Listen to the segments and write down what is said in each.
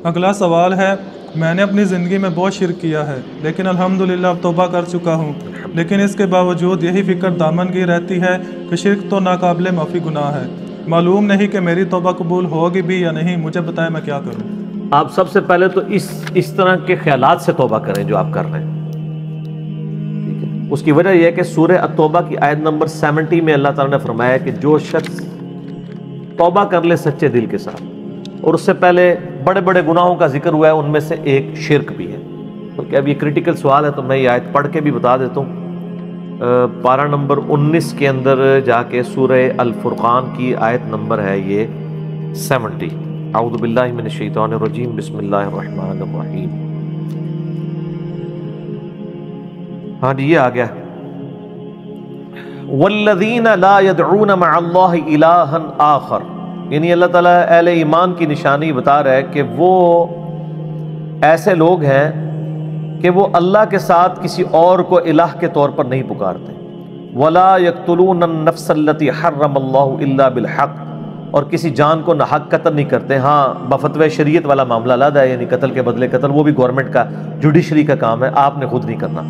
اگلا سوال ہے، میں نے اپنی زندگی میں بہت شرک کیا ہے لیکن الحمدللہ اب توبہ کر چکا ہوں، لیکن اس کے باوجود یہی فکر دامن کی رہتی ہے کہ شرک تو ناقابل معافی گناہ ہے، معلوم نہیں کہ میری توبہ قبول ہوگی بھی یا نہیں، مجھے بتائیں میں کیا کروں؟ آپ سب سے پہلے تو اس طرح کے خیالات سے توبہ کریں جو آپ کر رہے ہیں، ٹھیک ہے؟ اس کی وجہ یہ ہے کہ سورہ التوبہ کی آیت نمبر 70 میں اللہ تعالیٰ نے فرمایا کہ جو شخص توبہ کر لے سچے دل کے ساتھ، اور اس سے پہلے بڑے بڑے گناہوں کا ذکر ہوا ہے، ان میں سے ایک شرک بھی ہے۔ کیونکہ اب یہ کریٹیکل سوال ہے تو میں یہ آیت پڑھ کے بھی بتا دیتا ہوں۔ پارہ نمبر 19 کے اندر جا کے سورہ الفرقان کی آیت نمبر ہے یہ 70۔ اعوذ باللہ من الشیطان الرجیم، بسم اللہ الرحمن الرحیم۔ ہاں جی، یہ آ گیا، والذین لا يدعون مع اللہ الہا آخر، یعنی اللہ تعالیٰ اہل ایمان کی نشانی بتا رہا ہے کہ وہ ایسے لوگ ہیں کہ وہ اللہ کے ساتھ کسی اور کو الہ کے طور پر نہیں پکارتے۔ ولا يقتلون النفس التي حرم اللہ الا بالحق، اور کسی جان کو ناحق قتل نہیں کرتے۔ ہاں، بفتوی شریعت والا معاملہ علیحدہ ہے، یعنی قتل کے بدلے قتل، وہ بھی گورنمنٹ کا جوڈیشری کا کام ہے، آپ نے خود نہیں کرنا۔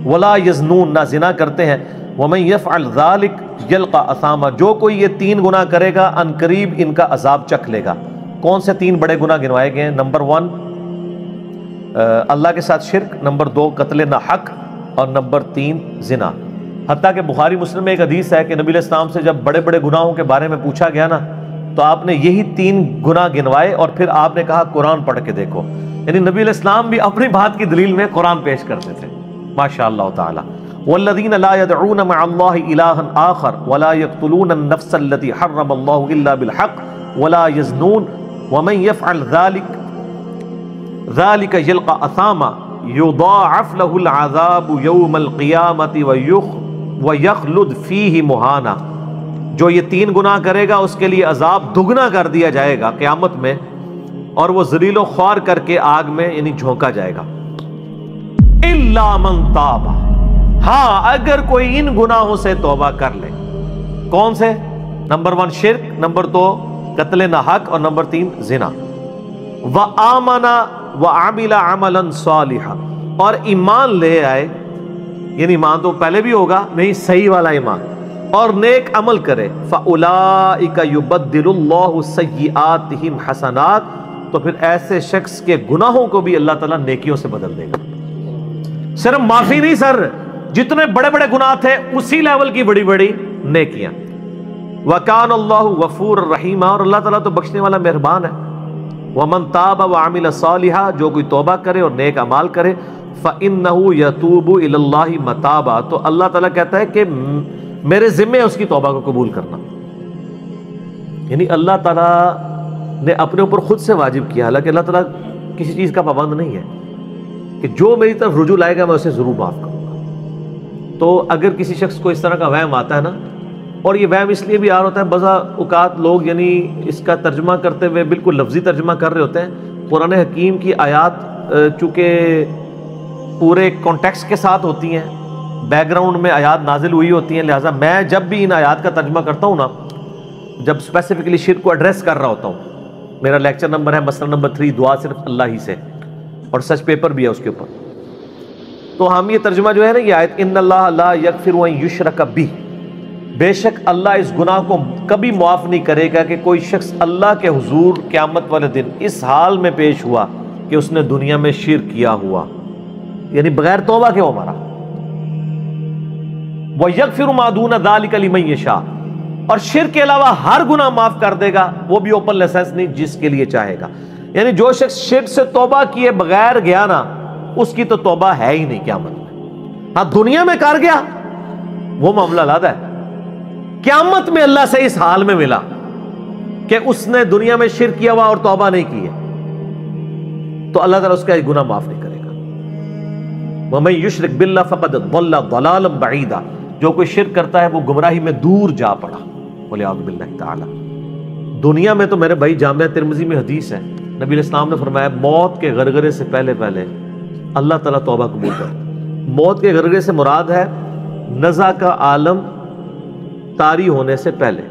ولا یزنون، نہ زنا کرتے ہیں۔ ومن یفعل ذلک یلقى اثاما، جو کوئی یہ 3 گناہ کرے گا ان قریب ان کا عذاب چکھ لے گا۔ کون سے 3 بڑے گناہ گنوائے گئے ہیں؟ نمبر 1 اللہ کے ساتھ شرک، نمبر 2 قتل ناحق، اور نمبر 3 زنا۔ حتیٰ کہ بخاری مسلم میں ایک حدیث ہے کہ نبی علیہ السلام سے جب بڑے بڑے گناہوں کے بارے میں پوچھا گیا نا، تو آپ نے یہی 3 گناہ گنوائے، اور پھر آپ نے کہا قرآن پڑھ کے دیکھو۔ یعنی نبی علیہ السلام بھی اپنی بات کی دلیل میں قرآن پیش کرتے تھے، ماشاء اللہ تعالی۔ والذین لا يدعون مع اللہ الہا آخر ولا يقتلون النفس التي حرم اللہ الا بالحق ولا يزنون ومن يفعل ذلك يلقى اثاما يضاعف له العذاب يوم القیامة ويخلد فيه مہانا، جو یہ 3 گناہ کرے گا اس کے لیے عذاب دگنا کر دیا جائے گا قیامت میں، اور وہ ذلیل و خوار کر کے آگ میں یعنی جھونکا جائے گا۔ الا من تاب، ہاں اگر کوئی ان گناہوں سے توبہ کر لے۔ کون سے؟ نمبر 1 شرک، نمبر 2 قتل ناحق، اور نمبر 3 زنا۔ وآمن وعمل عملا صالحا، اور ایمان لے آئے، یعنی ایمان تو پہلے بھی ہوگا، نہیں صحیح والا ایمان، اور نیک عمل کرے۔ فاولئک یبدل اللہ سیئاتہم حسنات، تو پھر ایسے شخص کے گناہوں کو بھی اللہ تعالیٰ نیکیوں سے بدل دے گا۔ صرف معافی نہیں سر، جتنے بڑے بڑے گناہ تھے اسی لیول کی بڑی بڑی نیکیاں۔ وَكَانَ اللَّهُ غَفُورًا رَحِيمًا، اور اللہ تعالیٰ تو بخشنے والا مہربان ہے۔ وَمَن تَابَ وَعَمِلَ صَالِحًا، جو کوئی توبہ کرے اور نیک اعمال کرے، فَإِنَّهُ يَتُوبُ إِلَى اللَّهِ مَتَابًا، تو اللہ تعالیٰ کہتا ہے کہ میرے ذمے ہے اس کی توبہ کو قبول کرنا۔ یعنی اللہ تعالیٰ نے اپنے اوپر خود سے واجب کیا، حالانکہ اللہ تعالیٰ کسی چیز کا پابند نہیں ہے، کہ جو میری طرف رجوع لائے گا میں اسے ضرور معاف کروں گا۔ تو اگر کسی شخص کو اس طرح کا وہم آتا ہے نا، اور یہ وہم اس لیے بھی آ رہا ہوتا ہے، بعض اوقات لوگ یعنی اس کا ترجمہ کرتے ہوئے بالکل لفظی ترجمہ کر رہے ہوتے ہیں۔ قرآن حکیم کی آیات چونکہ پورے کانٹیکسٹ کے ساتھ ہوتی ہیں، بیک گراؤنڈ میں آیات نازل ہوئی ہوتی ہیں، لہٰذا میں جب بھی ان آیات کا ترجمہ کرتا ہوں نا، جب اسپیسیفکلی شرک کو ایڈریس کر رہا ہوتا ہوں، میرا لیکچر نمبر ہے مسئلہ نمبر 3، دعا صرف اللہ ہی سے، اور سچ پیپر بھی ہے اس کے اوپر، تو ہم یہ ترجمہ جو ہے نا، یہ آیت ان اللہ لا یغفر ان یشرک بہ، بے شک اللہ اس گناہ کو کبھی معاف نہیں کرے گا کہ کوئی شخص اللہ کے حضور قیامت والے دن اس حال میں پیش ہوا کہ اس نے دنیا میں شرک کیا ہوا، یعنی بغیر توبہ کے وہ مرا۔ وَيَغْفِرُ مَا دُونَ ذَلِكَ لِمَن يَشَاءُ، اور شرک کے علاوہ ہر گناہ معاف کر دے گا، وہ بھی اوپن لائسنس نہیں، جس کے لیے چاہے گا۔ یعنی جو شخص شرک سے توبہ کیے بغیر گیا نا، اس کی تو توبہ ہے ہی نہیں قیامت میں۔ ہاں دنیا میں کر گیا وہ معاملہ علیحدہ ہے، قیامت میں اللہ سے اس حال میں ملا کہ اس نے دنیا میں شرک کیا ہوا اور توبہ نہیں کی ہے، تو اللہ تعالیٰ اس کا گناہ معاف نہیں کرے گا۔ وَمَن يُشْرِكْ بِاللَّهِ فَقَدْ ضَلَّ ضَلَالًا بَعِيدًا، جو کوئی شرک کرتا ہے وہ گمراہی میں دور جا پڑا، وَلِعَاذُ بِاللَّهِ تعالی۔ دنیا میں تو میرے بھائی جامعہ ترمذی میں حدیث ہے، نبی علیہ السلام نے فرمایا موت کے غرغرے سے پہلے اللہ تعالیٰ توبہ قبول کرتا۔ موت کے غرغرے سے مراد ہے نزع کا عالم طاری ہونے سے پہلے،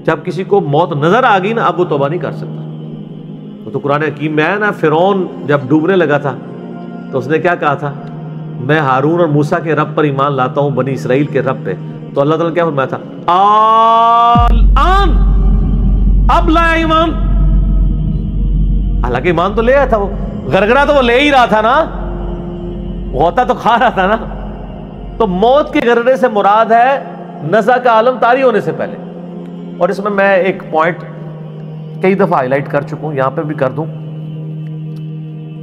جب کسی کو موت نظر آ گئی نا، اب وہ توبہ نہیں کر سکتا۔ وہ تو قرآن حکیم میں ہے نا، فرعون جب ڈوبنے لگا تھا تو اس نے کیا کہا تھا؟ میں ہارون اور موسیٰ کے رب پر ایمان لاتا ہوں، بنی اسرائیل کے رب پہ. تو اللہ تعالیٰ نے کیا فرمایا تھا؟ الآن، اب لایا ایمان. حالانکہ ایمان تو لے آیا تھا، وہ گرگرا تو وہ لے ہی رہا تھا نا، غوطہ تو کھا رہا تھا نا. تو موت کے گرگرے سے مراد ہے نزع کا عالم طاری ہونے سے پہلے. اور اس میں ایک پوائنٹ کئی دفعہ ہائی لائٹ کر چکا ہوں، یہاں پہ بھی کر دوں.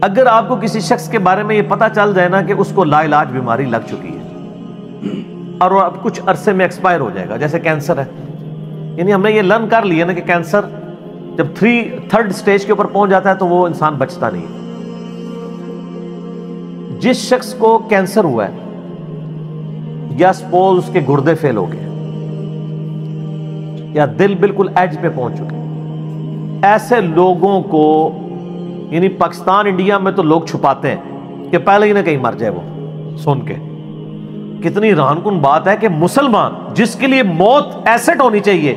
اگر آپ کو کسی شخص کے بارے میں یہ پتا چل جائے نا کہ اس کو لا علاج بیماری لگ چکی ہے اور وہ اب کچھ عرصے میں ایکسپائر ہو جائے گا، جیسے کینسر ہے، یعنی ہم نے یہ لرن کر لیا نا کہ کینسر جب تھرڈ سٹیج کے اوپر پہنچ جاتا ہے تو وہ انسان بچتا نہیں. جس شخص کو کینسر ہوا ہے یا سپوز اس کے گردے فیل ہو گئے یا دل بالکل ایج پہ پہنچ چکے، ایسے لوگوں کو یعنی پاکستان انڈیا میں تو لوگ چھپاتے ہیں کہ پہلے ہی نہ کہیں مر جائے. وہ سن کے کتنی حیران کن بات ہے کہ مسلمان جس کے لیے موت ایسٹ ہونی چاہیے،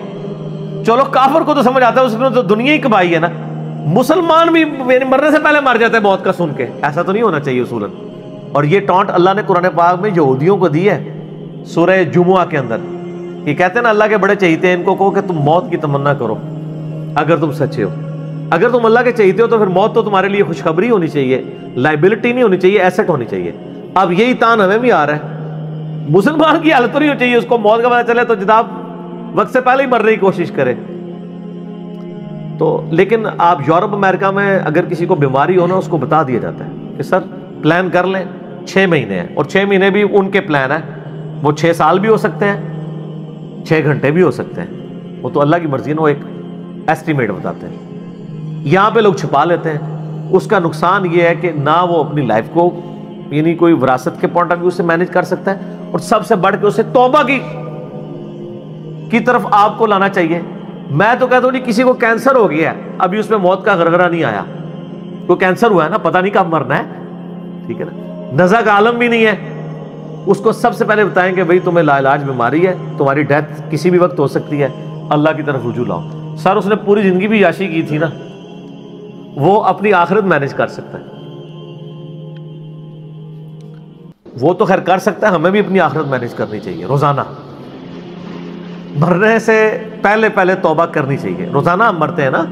چلو کافر کو تو سمجھ آتا ہے، اس نے تو دنیا ہی کمائی ہے نا، مسلمان بھی مرنے سے پہلے مر جاتا ہے موت کا سن کے. ایسا تو نہیں ہونا چاہیے اصولاً. اور یہ ٹانٹ اللہ نے قرآن پاک میں یہودیوں کو دی ہے سورہ جمعہ کے اندر. یہ کہتے ہیں نا اللہ کے بڑے چہیتے ہیں، ان کو کہو کہ تم موت کی تمنا کرو اگر تم سچے ہو. اگر تم اللہ کے چہیتے ہو تو پھر موت تو تمہارے لیے خوشخبری ہونی چاہیے، لائبلٹی نہیں ہونی چاہیے، ایسٹ ہونی چاہیے. اب یہی تان ہمیں بھی آ رہا ہے. مسلمان کی حالت تو نہیں ہونی چاہیے اس کو موت کا پتہ چلے تو جناب وقت سے پہلے ہی مرنے کی کوشش کرے. تو لیکن آپ یورپ امریکہ میں اگر کسی کو بیماری ہو نا، اس کو بتا دیا جاتا ہے کہ سر پلان کر لیں 6 مہینے ہیں، اور 6 مہینے بھی ان کے پلان ہیں، وہ 6 سال بھی ہو سکتے ہیں، 6 گھنٹے بھی ہو سکتے ہیں، وہ تو اللہ کی مرضی ہے، وہ ایک ایسٹیمیٹ بتاتے ہیں. یہاں پہ لوگ چھپا لیتے ہیں. اس کا نقصان یہ ہے کہ نہ وہ اپنی لائف کو یعنی کوئی وراثت کے پوائنٹ آف ویو سے مینج کر سکتا ہے، اور سب سے بڑھ کے اسے توبہ کی طرف آپ کو لانا چاہیے. میں تو کہتا ہوں جی کسی کو کینسر ہو گیا ہے، ابھی اس میں موت کا غرغرہ نہیں آیا، تو کینسر ہوا ہے نا، پتہ نہیں کب مرنا ہے، ٹھیک ہے نا، نزع کا عالم بھی نہیں ہے. اس کو سب سے پہلے بتائیں کہ بھئی تمہیں لا علاج بیماری ہے، تمہاری ڈیتھ کسی بھی وقت ہو سکتی ہے، اللہ کی طرف رجوع لاؤ. سر اس نے پوری زندگی بھی عیاشی کی تھی نا، وہ اپنی آخرت مینج کر سکتا ہے. وہ تو خیر کر سکتا ہے، ہمیں بھی اپنی آخرت مینج کرنی چاہیے. روزانہ مرنے سے پہلے توبہ کرنی چاہیے. روزانہ ہم مرتے ہیں نا.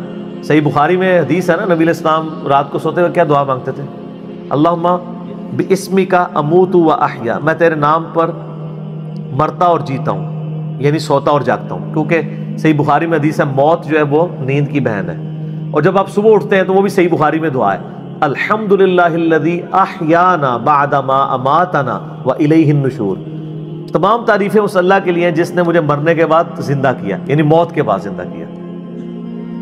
صحیح بخاری میں حدیث ہے نا، نبی علیہ السلام رات کو سوتے ہوئے کیا دعا مانگتے تھے؟ اللہم باسمک اموت و احیا، میں تیرے نام پر مرتا اور جیتا ہوں، یعنی سوتا اور جاگتا ہوں. کیونکہ صحیح بخاری میں حدیث ہے موت جو ہے وہ نیند کی بہن ہے. اور جب آپ صبح اٹھتے ہیں تو وہ بھی صحیح بخاری میں دعا ہے، الحمدللہ الذی احیانا بعد ما اماتنا والیہ النشور. تمام تعریفیں اس اللہ کے لیے ہیں جس نے مجھے مرنے کے بعد زندہ کیا، یعنی موت کے بعد زندہ کیا،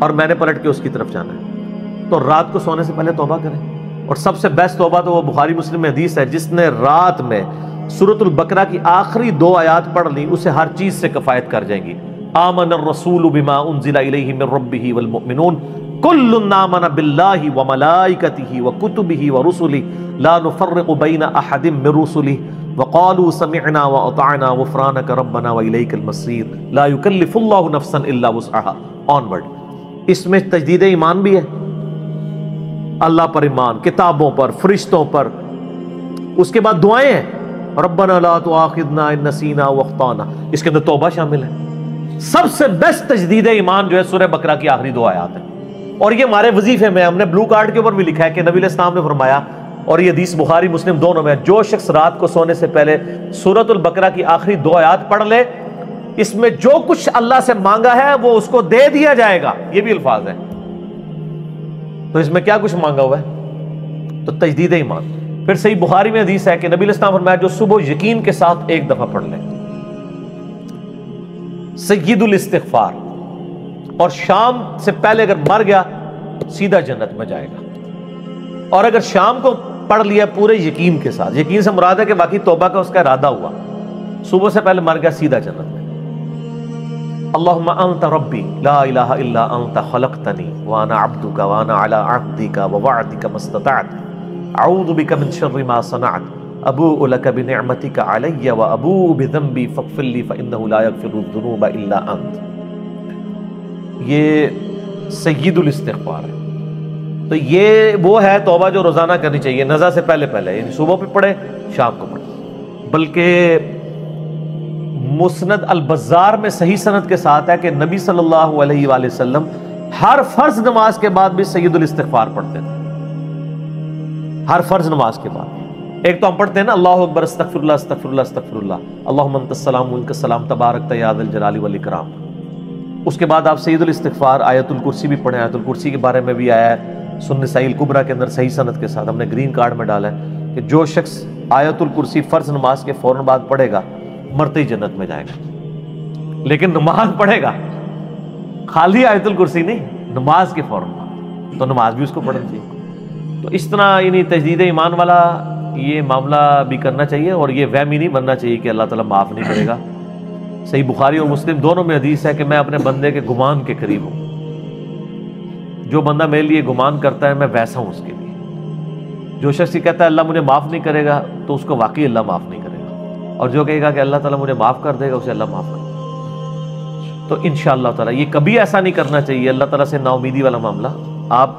اور میں نے پلٹ کے اس کی طرف جانا ہے. تو رات کو سونے سے پہلے توبہ کریں. اور سب سے بیسٹ توبہ تو وہ بخاری مسلم میں حدیث ہے، جس نے رات میں سورۃ البقرہ کی آخری 2 آیات پڑھ لی اسے ہر چیز سے کفایت کر جائیں گی. آمن الرسول بما انزل الیہ من ربہ والمؤمنون کل آمن باللہ وملائکتہ وکتبہ ورسلہ لا نفرق بین احد من رسلہ وقالوا سمعنا واطعنا غفرانک ربنا والیک المصیر لا یکلف اللہ نفسا الا وسعها آنورڈ. اس میں تجدید ایمان بھی ہے، اللہ پر ایمان، کتابوں پر، فرشتوں پر. اس کے بعد دعائیں ہیں، ربنا لا تؤاخذنا ان نسینا واخطانا، اس کے اندر توبہ شامل ہے. سب سے بیسٹ تجدید ایمان جو ہے سورہ بقرہ کی آخری 2 آیات ہیں. اور یہ ہمارے وظیفے میں ہم نے بلو کارڈ کے اوپر بھی لکھا ہے کہ نبی علیہ السلام نے فرمایا، اور یہ حدیث بخاری مسلم دونوں میں، جو شخص رات کو سونے سے پہلے سورۃ البقرہ کی آخری 2 آیات پڑھ لے، اس میں جو کچھ اللہ سے مانگا ہے وہ اس کو دے دیا جائے گا. یہ بھی الفاظ ہیں. تو اس میں کیا کچھ مانگا ہوا ہے؟ تو تجدید ایمان. پھر صحیح بخاری میں حدیث ہے کہ نبی علیہ السلام فرمایا جو صبح یقین کے ساتھ ایک دفعہ پڑھ لے سید الاستغفار، اور شام سے پہلے اگر مر گیا سیدھا جنت میں جائے گا. اور اگر شام کو پڑھ لیا پورے یقین کے ساتھ، یقین سے مراد ہے کہ باقی توبہ کا اس کا ارادہ ہوا، صبح سے پہلے مر گیا سیدھا جنت میں. اللہم انت ربی لا الہ الا انت خلقتنی وانا عبدک وانا علی عہدک ووعدک ما استطعت اعوذ بک من شر ما صنعت ابوء لک بنعمتک علی وابوء بذنبی فاغفر لی فانہ لا یغفر الذنوب الا انت. یہ سید الاستغفار ہے. تو یہ وہ ہے توبہ جو روزانہ کرنی چاہیے، نزا سے پہلے پہلے، یعنی صبح پہ پڑھے، شام کو پڑھے۔ بلکہ مسند البزار میں صحیح سند کے ساتھ ہے کہ نبی صلی اللہ علیہ وآلہ وسلم ہر فرض نماز کے بعد بھی سید الاستغفار پڑھتے تھے، ہر فرض نماز کے بعد۔ ایک تو ہم پڑھتے ہیں نا اللہ اکبر استغفر اللہ استغفر اللہ استغفر اللہ اللہم انت السلام منک السلام تبارک یا ذا الجلال والاکرام۔ اس کے بعد آپ سید الاستغفار آیت الکرسی بھی پڑھیں، آیت الکرسی کے بارے میں بھی آیا ہے سنن نسائی الکبریٰ کے اندر صحیح سند کے ساتھ، ہم نے گرین کارڈ میں ڈالا ہے کہ جو شخص آیت الکرسی فرض نماز کے فوراً بعد پڑھے گا مرتے ہی جنت میں جائے گا۔ لیکن نماز پڑھے گا، خالی آیت الکرسی نہیں، نماز کے فوراً بعد، تو نماز بھی اس کو پڑھنی چاہیے۔ تو اس طرح یعنی تجدید ایمان والا یہ معاملہ بھی کرنا چاہیے، اور یہ وہم ہی نہیں بننا چاہیے کہ اللہ تعالیٰ معاف نہیں کرے گا۔ صحیح بخاری اور مسلم دونوں میں حدیث ہے کہ میں اپنے بندے کے گمان کے قریب ہوں، جو بندہ میرے لیے گمان کرتا ہے میں ویسا ہوں اس کے لیے۔ جو شخص یہ کہتا ہے اللہ مجھے معاف نہیں کرے گا تو اس کو واقعی اللہ معاف نہیں کرے گا، اور جو کہے گا کہ اللہ تعالیٰ مجھے معاف کر دے گا اسے اللہ معاف کرے گا۔ تو انشاءاللہ تعالیٰ یہ کبھی ایسا نہیں کرنا چاہیے اللہ تعالیٰ سے نا امیدی والا معاملہ۔ آپ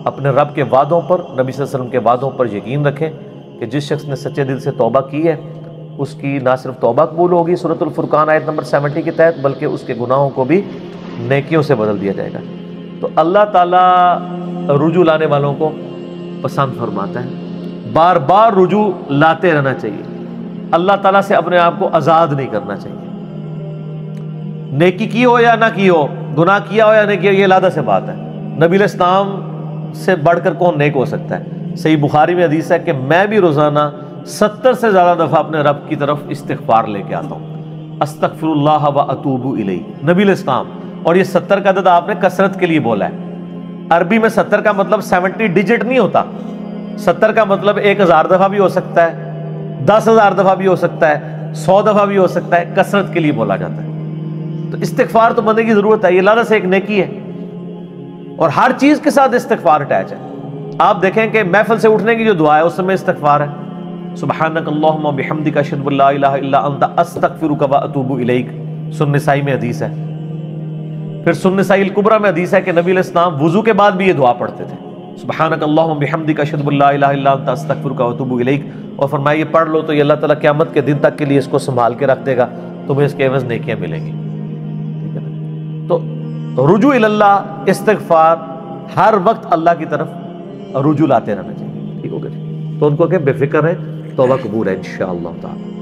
اپنے رب کے وعدوں پر، نبی صلی اللہ علیہ وسلم کے وعدوں پر یقین رکھیں کہ جس شخص نے سچے دل سے توبہ کی ہے اس کی نہ صرف توبہ قبول ہوگی سورۃ الفرقان آیت نمبر 70 کے تحت، بلکہ اس کے گناہوں کو بھی نیکیوں سے بدل دیا جائے گا۔ تو اللہ تعالیٰ رجوع لانے والوں کو پسند فرماتا ہے، بار بار رجوع لاتے رہنا چاہیے، اللہ تعالیٰ سے اپنے آپ کو آزاد نہیں کرنا چاہیے۔ نیکی کی ہو یا نہ کی ہو، گناہ کیا ہو یا نہیں کیا، یہ علیحدہ سے بات ہے۔ نبی علیہ السلام سے بڑھ کر کون نیک ہو سکتا ہے؟ صحیح بخاری میں حدیث ہے کہ میں بھی روزانہ 70 سے زیادہ دفعہ اپنے رب کی طرف استغفار لے کے آتا ہوں، استغفر اللہ و اتوب الیہ، نبی علیہ السلام۔ اور یہ 70 کا عدد آپ نے کثرت کے لیے بولا ہے۔ عربی میں 70 کا مطلب 70 ڈیجٹ نہیں ہوتا، 70 کا مطلب 1000 دفعہ بھی ہو سکتا ہے، 10,000 دفعہ بھی ہو سکتا ہے، 100 دفعہ بھی ہو سکتا ہے، کثرت کے لیے بولا جاتا ہے۔ تو استغفار تو بندے کی ضرورت ہے، یہ اللہ سے ایک نیکی ہے، اور ہر چیز کے ساتھ استغفار اٹیچ ہے۔ آپ دیکھیں کہ محفل سے اٹھنے کی جو دعا ہے اس میں استغفار ہے، سبحانک اللہم بحمدک اشہد ان لا الہ الا انت استغفرک و اتوب الیک، سنن نسائی میں حدیث ہے۔ پھر سنن نسائی الکبریٰ میں حدیث ہے کہ نبی علیہ السلام وضو کے بعد بھی یہ دعا پڑھتے تھے، سبحانک اللہم بحمدک اشہد ان لا الہ الا انت استغفرک و اتوب الیک، اور فرمایا یہ پڑھ لو تو یہ اللہ تعالیٰ قیامت کے دن تک کے لیے اس کو سنبھال کے رکھ دے گا، تمہیں اس کے عوض نیکیاں ملیں گی۔ ٹھیک ہے نا؟ تو رجوع اللہ، استغفار، ہر وقت اللہ کی طرف رجوع لاتے رہنا چاہیے۔ ٹھیک ہو گیا؟ تو ان کو کہ بے فکر ہے، توبہ قبول ہے انشاءاللہ تعالی۔